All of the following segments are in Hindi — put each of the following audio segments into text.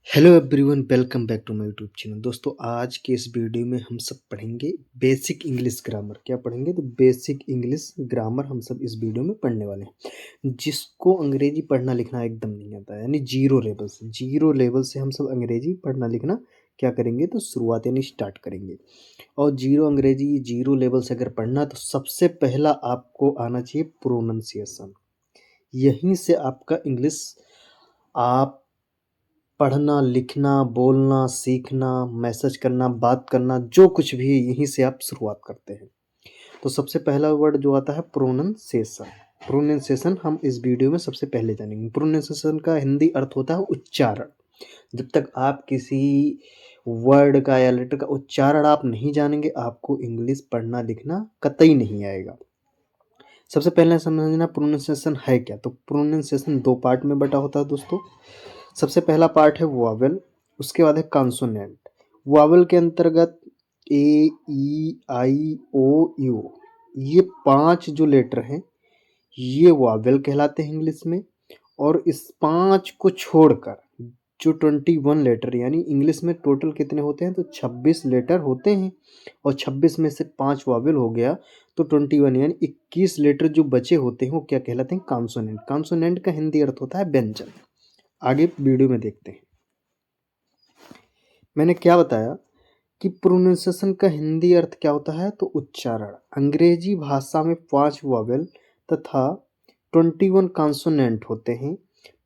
Hello everyone, welcome back to my YouTube channel. दोस्तों, आज के इस वीडियो में हम सब पढ़ेंगे बेसिक इंग्लिश ग्रामर। क्या पढ़ेंगे? तो बेसिक इंग्लिश ग्रामर हम सब इस वीडियो में पढ़ने वाले हैं। जिसको अंग्रेजी पढ़ना लिखना एकदम नहीं आता है, यानी जीरो लेवल से हम सब अंग्रेजी पढ़ना लिखना क्या करेंगे, तो शुरुआत यानी स्टार्ट करेंगे। और जीरो लेवल से अगर पढ़ना, तो सबसे पहला आपको आना चाहिए प्रोनंसिएशन। यहीं से आपका इंग्लिश आप पढ़ना, लिखना, बोलना, सीखना, मैसेज करना, बात करना, जो कुछ भी है यहीं से आप शुरुआत करते हैं। तो सबसे पहला वर्ड जो आता है प्रोनंसिएशन। प्रोनंसिएशन हम इस वीडियो में सबसे पहले जानेंगे। प्रोनंसिएशन का हिंदी अर्थ होता है उच्चारण। जब तक आप किसी वर्ड का या लेटर का उच्चारण आप नहीं जानेंगे, आपको इंग्लिश पढ़ना लिखना कतई नहीं आएगा। सबसे पहले समझना प्रोनंसिएशन है क्या। तो प्रोनंसिएशन दो पार्ट में बटा होता है दोस्तों। सबसे पहला पार्ट है वॉवेल, उसके बाद है कॉन्सोनेंट। वॉवेल के अंतर्गत ए, ई, आई, ओ, यू, ये 5 जो लेटर हैं ये वॉवेल कहलाते हैं इंग्लिश में। और इस 5 को छोड़कर जो 21 लेटर, यानी इंग्लिश में टोटल कितने होते हैं, तो 26 लेटर होते हैं। और 26 में से 5 वॉवेल हो गया तो 21, यानी 21 लेटर जो बचे होते हैं वो क्या कहलाते हैं, कॉन्सोनेंट। कॉन्सोनेंट का हिंदी अर्थ होता है व्यंजन। आगे वीडियो में देखते हैं। मैंने क्या बताया कि प्रोनाउंसिएशन का हिंदी अर्थ क्या होता है, तो उच्चारण। अंग्रेजी भाषा में 5 वॉवेल तथा 21 कॉन्सोनेंट होते हैं।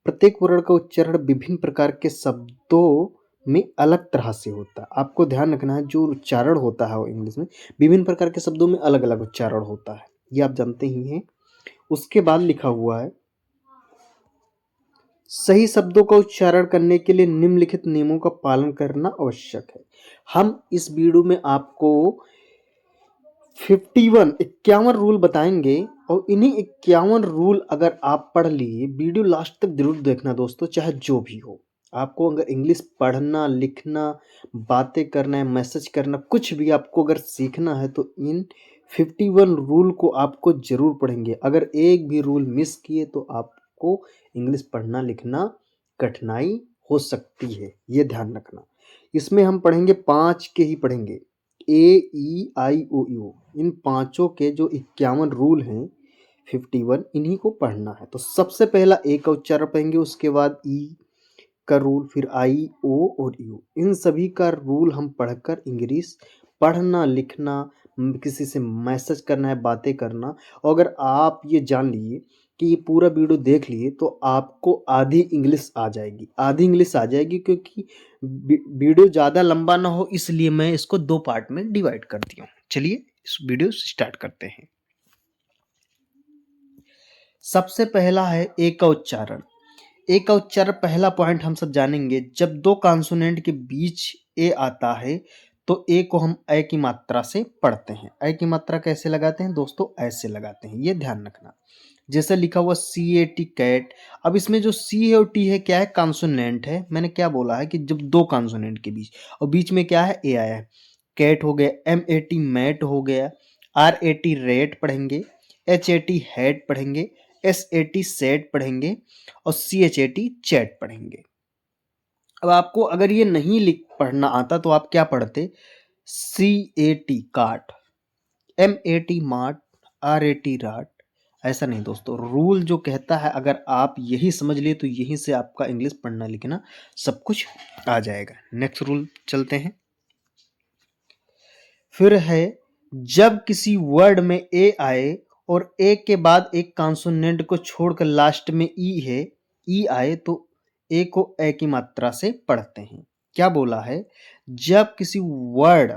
प्रत्येक वर्ण का उच्चारण विभिन्न प्रकार के शब्दों में अलग तरह से होता है। आपको ध्यान रखना है, जो उच्चारण होता है वो इंग्लिश में विभिन्न प्रकार के शब्दों में अलग अलग उच्चारण होता है, ये आप जानते ही हैं। उसके बाद लिखा हुआ है, सही शब्दों का उच्चारण करने के लिए निम्नलिखित नियमों का पालन करना आवश्यक है। हम इस वीडियो में आपको 51 रूल बताएंगे। और इन्हीं 51 रूल अगर आप पढ़ लिए, वीडियो लास्ट तक जरूर देखना दोस्तों, चाहे जो भी हो। आपको अगर इंग्लिश पढ़ना, लिखना, बातें करना है, मैसेज करना, कुछ भी आपको अगर सीखना है, तो इन 51 रूल को आपको जरूर पढ़ेंगे। अगर एक भी रूल मिस किए तो आपको इंग्लिश पढ़ना लिखना कठिनाई हो सकती है, ये ध्यान रखना। इसमें हम पढ़ेंगे 5 के ही पढ़ेंगे, ए, ई, आई, ओ, यू। इन पांचों के जो 51 रूल हैं, 51, इन्हीं को पढ़ना है। तो सबसे पहला ए का उच्चारण पढ़ेंगे, उसके बाद ई का रूल, फिर आई, ओ और यू। इन सभी का रूल हम पढ़कर इंग्लिश पढ़ना लिखना, किसी से मैसेज करना है, बातें करना। और अगर आप ये जान लिए कि ये पूरा वीडियो देख लिए, तो आपको आधी इंग्लिश आ जाएगी। आधी इंग्लिश आ जाएगी क्योंकि वीडियो ज़्यादा लंबा ना हो, इसलिए मैं इसको 2 पार्ट में डिवाइड कर दिया हूँ। चलिए इस वीडियो स्टार्ट करते हैं। सबसे पहला है ए का उच्चारण। ए का उच्चारण, पहला पॉइंट हम सब जानेंगे। जब दो कॉन्सोनेंट के बीच ए आता है तो ए को हम ए की मात्रा से पढ़ते हैं। ए की मात्रा कैसे लगाते हैं दोस्तों, ऐसे लगाते हैं, ये ध्यान रखना। जैसे लिखा हुआ सी ए टी, कैट। अब इसमें जो सी है और टी है, क्या है, कॉन्सोनेंट है। मैंने क्या बोला है कि जब दो कॉन्सोनेंट के बीच, और बीच में क्या है, ए आया है। कैट हो गया, एम ए टी मैट हो गया, आर ए टी रेट पढ़ेंगे, एच ए टी हेड पढ़ेंगे, एस ए टी सेट पढ़ेंगे, और C H A T chat पढ़ेंगे। अब आपको अगर ये नहीं लिख पढ़ना आता तो आप क्या पढ़ते, सी ए टी काट, एम ए टी मार्ट, आर ए टी राट। ऐसा नहीं दोस्तों, रूल जो कहता है अगर आप यही समझ लिए तो यहीं से आपका इंग्लिश पढ़ना लिखना सब कुछ आ जाएगा। नेक्स्ट रूल चलते हैं। फिर है, जब किसी वर्ड में ए आए और ए के बाद एक कॉन्सोनेंट को छोड़कर लास्ट में ई है, ई आए, तो ए को ए की मात्रा से पढ़ते हैं। क्या बोला है, जब किसी वर्ड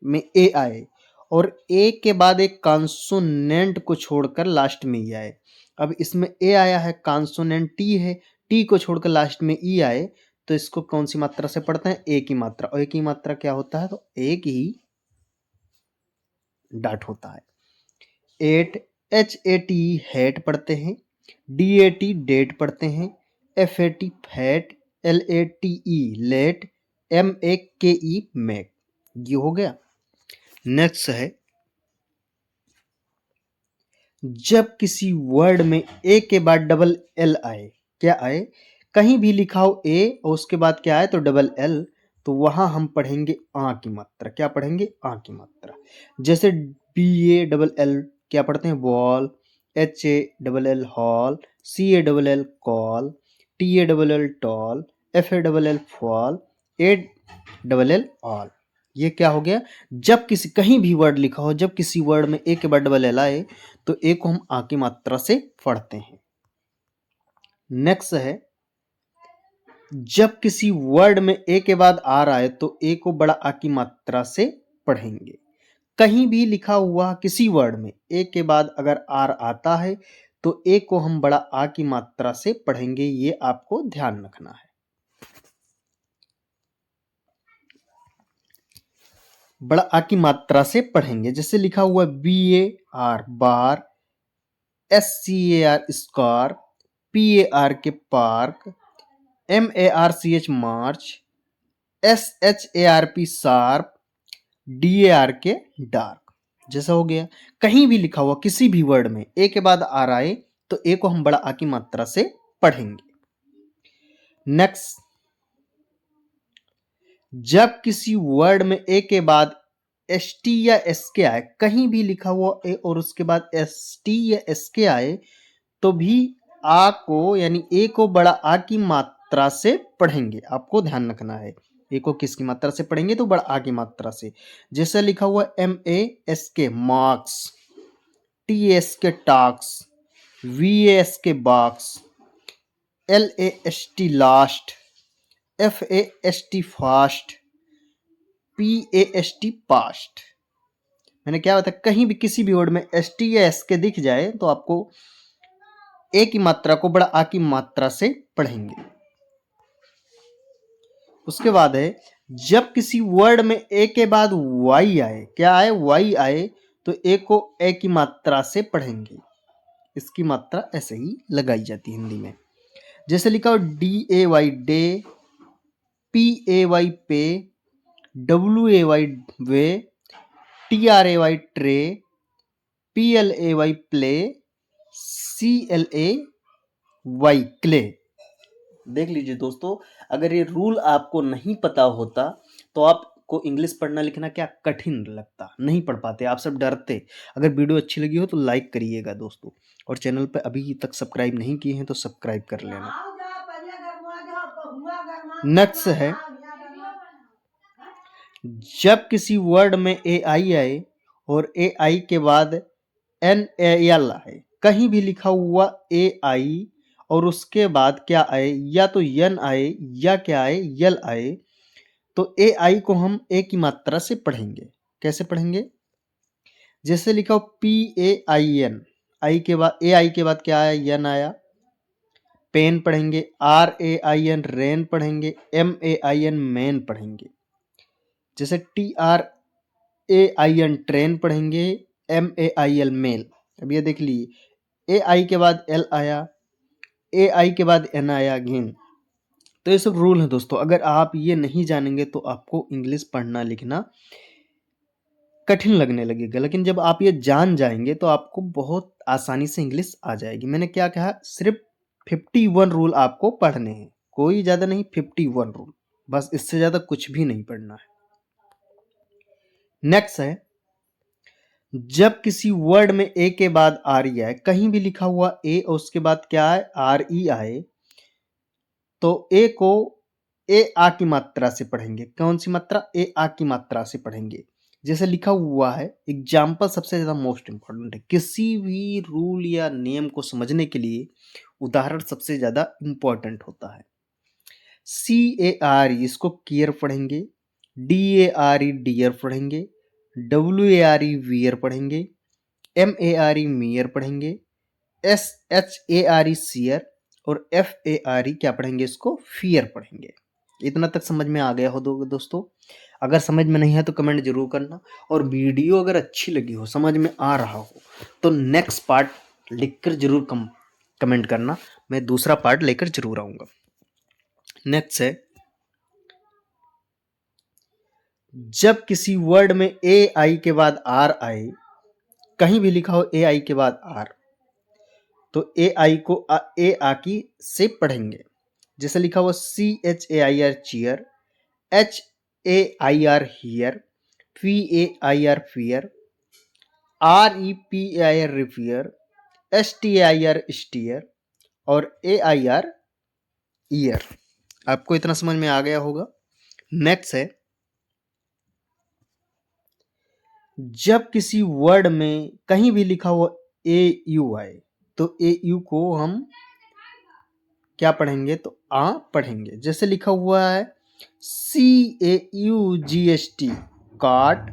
में ए आए और ए के बाद एक कॉन्सोनेंट को छोड़कर लास्ट में ई आए। अब इसमें ए आया है, कॉन्सोनेंट टी है, टी को छोड़कर लास्ट में ई आए, तो इसको कौन सी मात्रा से पढ़ते हैं, ए की मात्रा। और ए की मात्रा क्या होता है, तो एक ही डाट होता है। At, H A T hat पढ़ते हैं, डी ए टी डेट पढ़ते हैं, F A T fat, L A T E late, M A K E Mac. ये हो गया। नेक्स्ट है, जब किसी वर्ड में ए के बाद डबल एल आए, क्या आए, कहीं भी लिखा हो ए और उसके बाद क्या है तो डबल एल, तो वहां हम पढ़ेंगे आ की मात्रा। क्या पढ़ेंगे? आ की मात्रा। जैसे बी ए डबल एल क्या पढ़ते हैं? Ball. H A double L hall. C A double L call. T A double L tall. F A double L fall. A double L all. ये क्या हो गया? जब किसी कहीं भी वर्ड लिखा हो, जब किसी वर्ड में ए के बाद डबल एल आए तो ए को हम आ की मात्रा से पढ़ते हैं। नेक्स्ट है, जब किसी वर्ड में ए के बाद आर आए तो ए को बड़ा आ की मात्रा से पढ़ेंगे। कहीं भी लिखा हुआ किसी वर्ड में ए के बाद अगर आर आता है तो ए को हम बड़ा आ की मात्रा से पढ़ेंगे। ये आपको ध्यान रखना है। बड़ा आ की मात्रा से पढ़ेंगे। जैसे लिखा हुआ B A R bar, S C A R scar, P A R K park, M A R C H march, S H A R P sharp, D A R K dark. जैसा हो गया। कहीं भी लिखा हुआ किसी भी वर्ड में ए के बाद आर आए तो ए को हम बड़ा आ की मात्रा से पढ़ेंगे। नेक्स्ट, जब किसी वर्ड में ए के बाद एस टी या एस के आए, कहीं भी लिखा हुआ ए और उसके बाद एस टी या एस के आए तो भी आ को यानी ए को बड़ा आ की मात्रा से पढ़ेंगे। आपको ध्यान रखना है, ए को किसकी मात्रा से पढ़ेंगे तो बड़ा आ की मात्रा से। जैसे लिखा हुआ एम ए एस के मार्क्स, टी एस के टाक्स, वी एस के box, L A S T last, F A S T fast, P A S T past. मैंने क्या बताया? कहीं भी किसी भी वर्ड में एस टी या एस के दिख जाए तो आपको ए की मात्रा को बड़ा आ की मात्रा से पढ़ेंगे। उसके बाद है, जब किसी वर्ड में ए के बाद वाई आए, क्या आए? वाई आए, तो ए को ए की मात्रा से पढ़ेंगे। इसकी मात्रा ऐसे ही लगाई जाती है हिंदी में। जैसे लिखा हो D A Y day, P A Y pay, W A Y way, T R A Y tray, P L A Y play, C L A Y clay. देख लीजिए दोस्तों, अगर ये रूल आपको नहीं पता होता तो आपको इंग्लिश पढ़ना लिखना क्या कठिन लगता, नहीं पढ़ पाते, आप सब डरते। अगर वीडियो अच्छी लगी हो तो लाइक करिएगा दोस्तों, और चैनल पर अभी तक सब्सक्राइब नहीं किए हैं तो सब्सक्राइब कर लेना। नेक्स्ट है, जब किसी वर्ड में ए आई आए और ए आई के बाद एन ए एल आए, कहीं भी लिखा हुआ ए आई और उसके बाद क्या आए, या तो यन आए या क्या आए, यल आए, तो ए आई को हम ए की मात्रा से पढ़ेंगे। कैसे पढ़ेंगे? जैसे लिखा हो पी ए आई एन, आई के बाद ए आई के बाद क्या आया? यन आया। पेन पढ़ेंगे। R A I N rain पढ़ेंगे। M A I N main पढ़ेंगे। जैसे T R A I N train पढ़ेंगे। M A I L mail. अब ये देख लीजिए, ए आई के बाद एल आया, ए आई के बाद एन आया अगेन। तो ये सब रूल है दोस्तों, अगर आप ये नहीं जानेंगे तो आपको इंग्लिश पढ़ना लिखना कठिन लगने लगेगा, लेकिन जब आप ये जान जाएंगे तो आपको बहुत आसानी से इंग्लिश आ जाएगी। मैंने क्या कहा? सिर्फ 51 रूल आपको पढ़ने हैं, कोई ज्यादा नहीं, 51 रूल, बस इससे ज्यादा कुछ भी नहीं पढ़ना है। नेक्स्ट है, जब किसी वर्ड में ए के बाद आर ई आए, कहीं भी लिखा हुआ ए और उसके बाद क्या आए? आर ई आए, तो ए को ए आ की मात्रा से पढ़ेंगे। कौन सी मात्रा? ए आ की मात्रा से पढ़ेंगे। जैसे लिखा हुआ है, एग्जाम्पल सबसे ज्यादा मोस्ट इंपॉर्टेंट है। किसी भी रूल या नियम को समझने के लिए उदाहरण सबसे ज्यादा इंपॉर्टेंट होता है। सी ए आर ई, इसको केयर पढ़ेंगे। D A R E dare पढ़ेंगे। W A R E ware पढ़ेंगे। M A R E mare पढ़ेंगे। S H A R E share, और एफ ए आर ई क्या पढ़ेंगे? इसको फियर पढ़ेंगे। इतना तक समझ में आ गया हो दोस्तों? अगर समझ में नहीं है तो कमेंट जरूर करना, और वीडियो अगर अच्छी लगी हो, समझ में आ रहा हो, तो नेक्स्ट पार्ट लिखकर जरूर कमेंट करना, मैं दूसरा पार्ट लेकर जरूर आऊंगा। नेक्स्ट है, जब किसी वर्ड में ए आई के बाद आर आए, कहीं भी लिखा हो ए आई के बाद आर, तो ए आई को ए आ की से पढ़ेंगे। जैसे लिखा हुआ CHAIR chair, HAIR hair, PAIR pair, REPAIR repair, STAIR stair और AIR ईयर। आपको इतना समझ में आ गया होगा। नेक्स्ट है, जब किसी वर्ड में कहीं भी लिखा हुआ AU आए तो AU को हम क्या पढ़ेंगे, तो आ पढ़ेंगे। जैसे लिखा हुआ है CAUGST काट,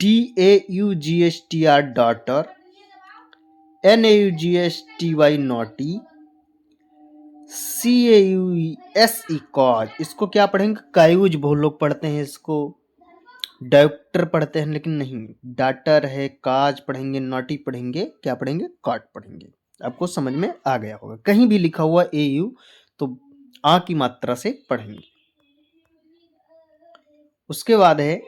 DAUGSTR daughter, NAUGSTY naughty, CAUSE cause. इसको क्या पढ़ेंगे, कायूज बहुत लोग पढ़ते हैं, इसको डायरेक्टर पढ़ते हैं, लेकिन नहीं, डाटर है, काज पढ़ेंगे, नॉटी पढ़ेंगे, क्या पढ़ेंगे, कॉट पढ़ेंगे। आपको समझ में आ गया होगा। कहीं भी लिखा हुआ AU तो आ की मात्रा से पढ़ेंगे। उसके बाद है,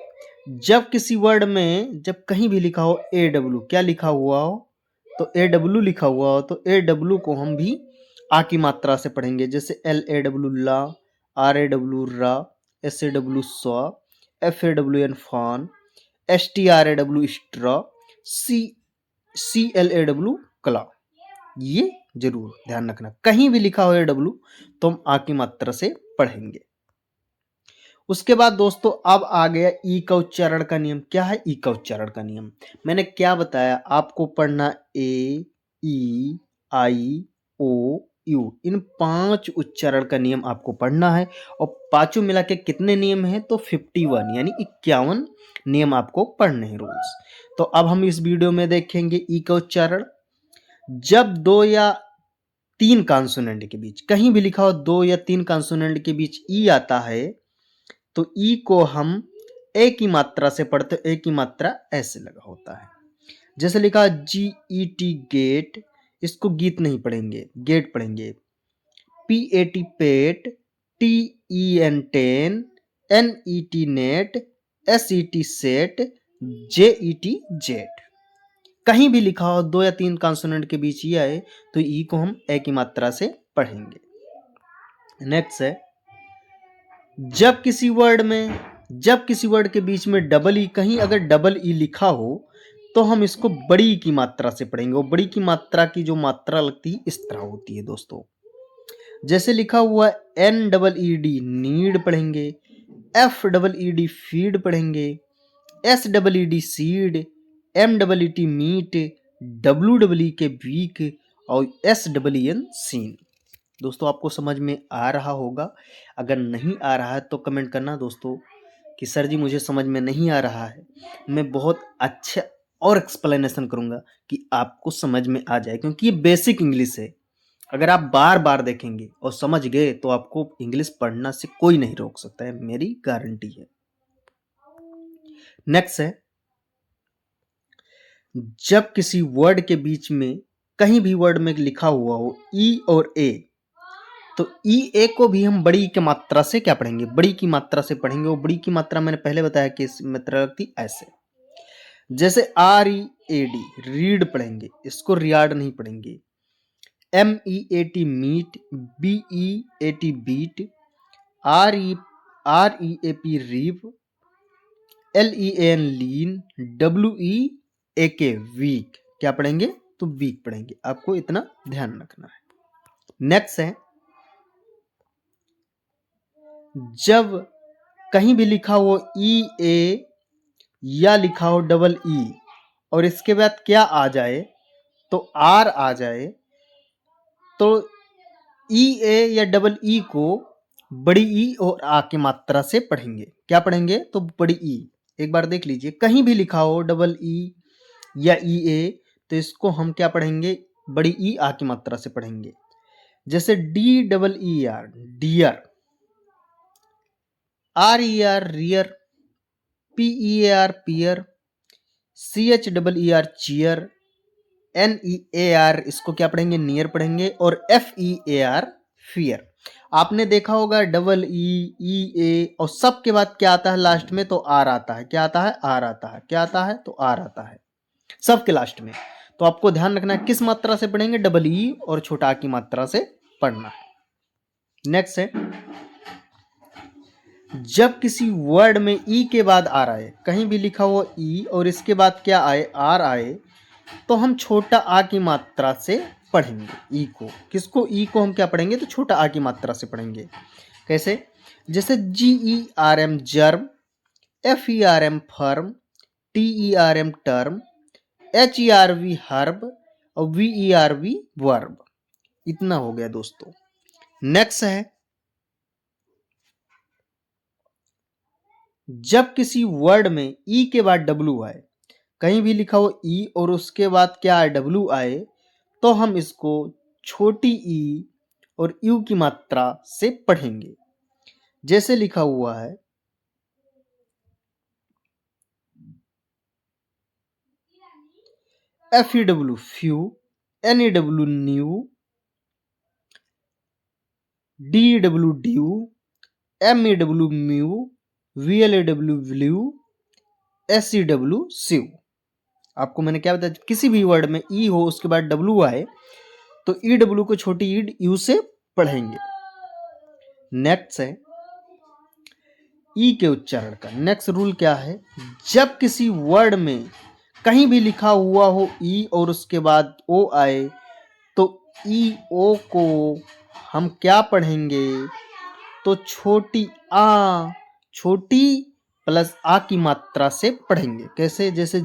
जब किसी वर्ड में जब कहीं भी लिखा हो AW, क्या लिखा हुआ हो, तो AW लिखा हुआ हो तो AW को हम भी आ की मात्रा से पढ़ेंगे। जैसे LAW law, RAW raw, SAW saw, FAWN fawn, STRAW straw, CLAW claw. ये जरूर ध्यान रखना, कहीं भी लिखा हो AW तो हम आ की मात्रा से पढ़ेंगे। उसके बाद दोस्तों अब आ गया ई का उच्चारण का नियम। क्या है ई का उच्चारण का नियम? मैंने क्या बताया आपको, पढ़ना ए, ई, आई, ओ, यू, इन 5 उच्चारण का नियम आपको पढ़ना है। और पांचों मिला के कितने नियम हैं, तो 51 यानी 51 नियम आपको पढ़ने हैं, रूल्स। तो अब हम इस वीडियो में देखेंगे ई का उच्चारण। जब 2 या 3 कॉन्सोनेंट के बीच, कहीं भी लिखा हो 2 या 3 कॉन्सोनेंट के बीच ई आता है तो ई को हम ए की मात्रा से पढ़ते, ए की मात्रा ऐसे लगा होता है। जैसे लिखा GET गेट, इसको गीत नहीं पढ़ेंगे, गेट पढ़ेंगे। PAT पेट, TEN ten, NET net, SET set, JET jet. कहीं भी लिखा हो 2 या 3 कॉन्सोनेंट के बीच ये आए तो ई को हम ए की मात्रा से पढ़ेंगे। नेक्स्ट है, जब किसी वर्ड के बीच में डबल ई, कहीं अगर डबल ई लिखा हो तो हम इसको बड़ी की मात्रा से पढ़ेंगे। और बड़ी की मात्रा की जो मात्रा लगती है इस तरह होती है दोस्तों। जैसे लिखा हुआ NEED नीड पढ़ेंगे, FEED फीड पढ़ेंगे, SEED seed, MEET meet, WEE के वीक और SEEN सीन। दोस्तों आपको समझ में आ रहा होगा। अगर नहीं आ रहा है तो कमेंट करना दोस्तों कि सर जी मुझे समझ में नहीं आ रहा है। मैं बहुत अच्छा और एक्सप्लेनेशन करूंगा कि आपको समझ में आ जाए, क्योंकि ये बेसिक इंग्लिश है। अगर आप बार बार देखेंगे और समझ गए तो आपको इंग्लिश पढ़ना से कोई नहीं रोक सकता है, मेरी गारंटी है। नेक्स्ट है, जब किसी वर्ड के बीच में कहीं भी वर्ड में लिखा हुआ हो ई और ए तो ई ए को भी हम बड़ी की मात्रा से क्या पढ़ेंगे, बड़ी की मात्रा से पढ़ेंगे। और बड़ी की मात्रा मैंने पहले बताया कि इस मात्रा लगती ऐसे। जैसे READ रीड पढ़ेंगे, इसको रियाड नहीं पढ़ेंगे। MEAT meat, BEAT beat, REAP reap, LEAN lean, WEAK weak. क्या पढ़ेंगे, तो वीक पढ़ेंगे। आपको इतना ध्यान रखना है। नेक्स्ट है, जब कहीं भी लिखा हो EA या लिखा हो डबल ई और इसके बाद क्या आ जाए, तो R आ जाए, तो EA या डबल ई को बड़ी ई और आ की मात्रा से पढ़ेंगे। क्या पढ़ेंगे, तो बड़ी ई। एक बार देख लीजिए, कहीं भी लिखा हो डबल ई या EA तो इसको हम क्या पढ़ेंगे, बड़ी ई आ की मात्रा से पढ़ेंगे। जैसे DEER deer, RER rear, PEAR pear, CHEER cheer, NEAR इसको क्या पढ़ेंगे, नियर पढ़ेंगे। और FEAR फियर। आपने देखा होगा डबल ई ए और सब के बाद क्या आता है लास्ट में, तो आर आता है। क्या आता है, आर आता है। क्या आता है, तो आर आता है सब के लास्ट में। तो आपको ध्यान रखना है किस मात्रा से पढ़ेंगे, डबल ई और छोटा की मात्रा से पढ़ना है। नेक्स्ट है, जब किसी वर्ड में ई के बाद आर आए, कहीं भी लिखा हुआ ई और इसके बाद क्या आए, आर आए, तो हम छोटा आ की मात्रा से पढ़ेंगे ई को। किसको? ई को हम क्या पढ़ेंगे? तो छोटा आ की मात्रा से पढ़ेंगे। कैसे? जैसे GERM germ, FERM firm, TERM term, HERV herb और VERV वर्ब। इतना हो गया दोस्तों। नेक्स्ट है, जब किसी वर्ड में ई के बाद W आए, कहीं भी लिखा हो ई और उसके बाद क्या आए, W आए, तो हम इसको छोटी ई और यू की मात्रा से पढ़ेंगे। जैसे लिखा हुआ है, FEW few, NEW new, DEW due, MEW mu, VLAW व्ल्यू, SEW स्यू। आपको मैंने क्या बताया, किसी भी वर्ड में ई हो उसके बाद W आए तो EW को छोटी ईड यू से पढ़ेंगे। नेक्स्ट है ई के उच्चारण का। नेक्स्ट रूल क्या है, जब किसी वर्ड में कहीं भी लिखा हुआ हो ई और उसके बाद ओ आए तो ई ओ को हम क्या पढ़ेंगे, तो छोटी प्लस आ की मात्रा से पढ़ेंगे। कैसे? जैसे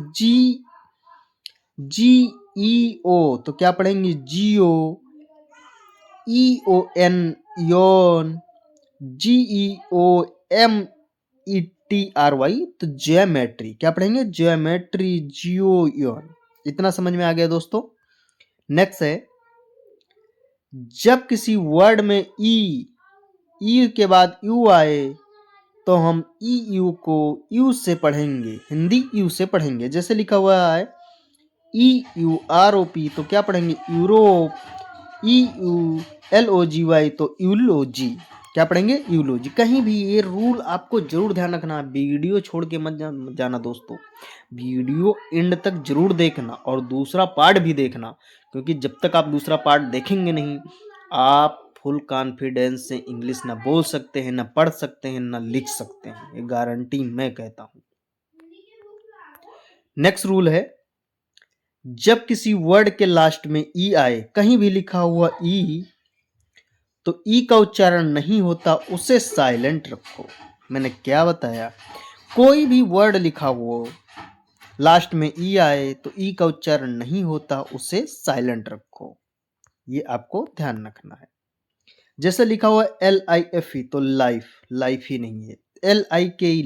GEO तो क्या पढ़ेंगे, जियो, EON योन, GEOMETRY तो ज्योमेट्री। क्या पढ़ेंगे? ज्योमेट्री, जियोन। इतना समझ में आ गया दोस्तों। नेक्स्ट है, जब किसी वर्ड में ई के बाद यू आए तो हम EU को यू से पढ़ेंगे, हिंदी यू से पढ़ेंगे। जैसे लिखा हुआ है EUROP तो क्या पढ़ेंगे, यूरोप, EULOGY तो यूलोजी। क्या पढ़ेंगे? यूलोजी। कहीं भी ये रूल आपको जरूर ध्यान रखना, वीडियो छोड़ के मत जाना दोस्तों, वीडियो एंड तक जरूर देखना और दूसरा पार्ट भी देखना, क्योंकि जब तक आप दूसरा पार्ट देखेंगे नहीं, आप फुल कॉन्फिडेंस से इंग्लिश ना बोल सकते हैं, ना पढ़ सकते हैं, ना लिख सकते हैं। ये गारंटी मैं कहता हूं। नेक्स्ट रूल है, जब किसी वर्ड के लास्ट में ई आए, कहीं भी लिखा हुआ ई, तो ई का उच्चारण नहीं होता, उसे साइलेंट रखो। मैंने क्या बताया, कोई भी वर्ड लिखा हुआ लास्ट में ई आए तो ई का उच्चारण नहीं होता, उसे साइलेंट रखो। ये आपको ध्यान रखना है। जैसे लिखा हुआ LIFE तो लाइफ ही नहीं है। LIKE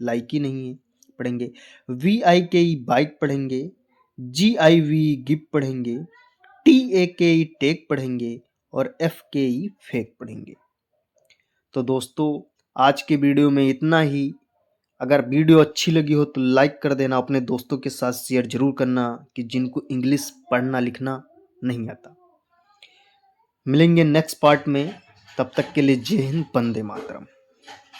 लाइक ही नहीं है, पढ़ेंगे। VIKE बाइक पढ़ेंगे, GIV गिव पढ़ेंगे, TAKE टेक पढ़ेंगे और FKE फेक पढ़ेंगे। तो दोस्तों आज के वीडियो में इतना ही। अगर वीडियो अच्छी लगी हो तो लाइक कर देना, अपने दोस्तों के साथ शेयर जरूर करना कि जिनको इंग्लिश पढ़ना लिखना नहीं आता। मिलेंगे नेक्स्ट पार्ट में, तब तक के लिए जय हिंद, वंदे मातरम।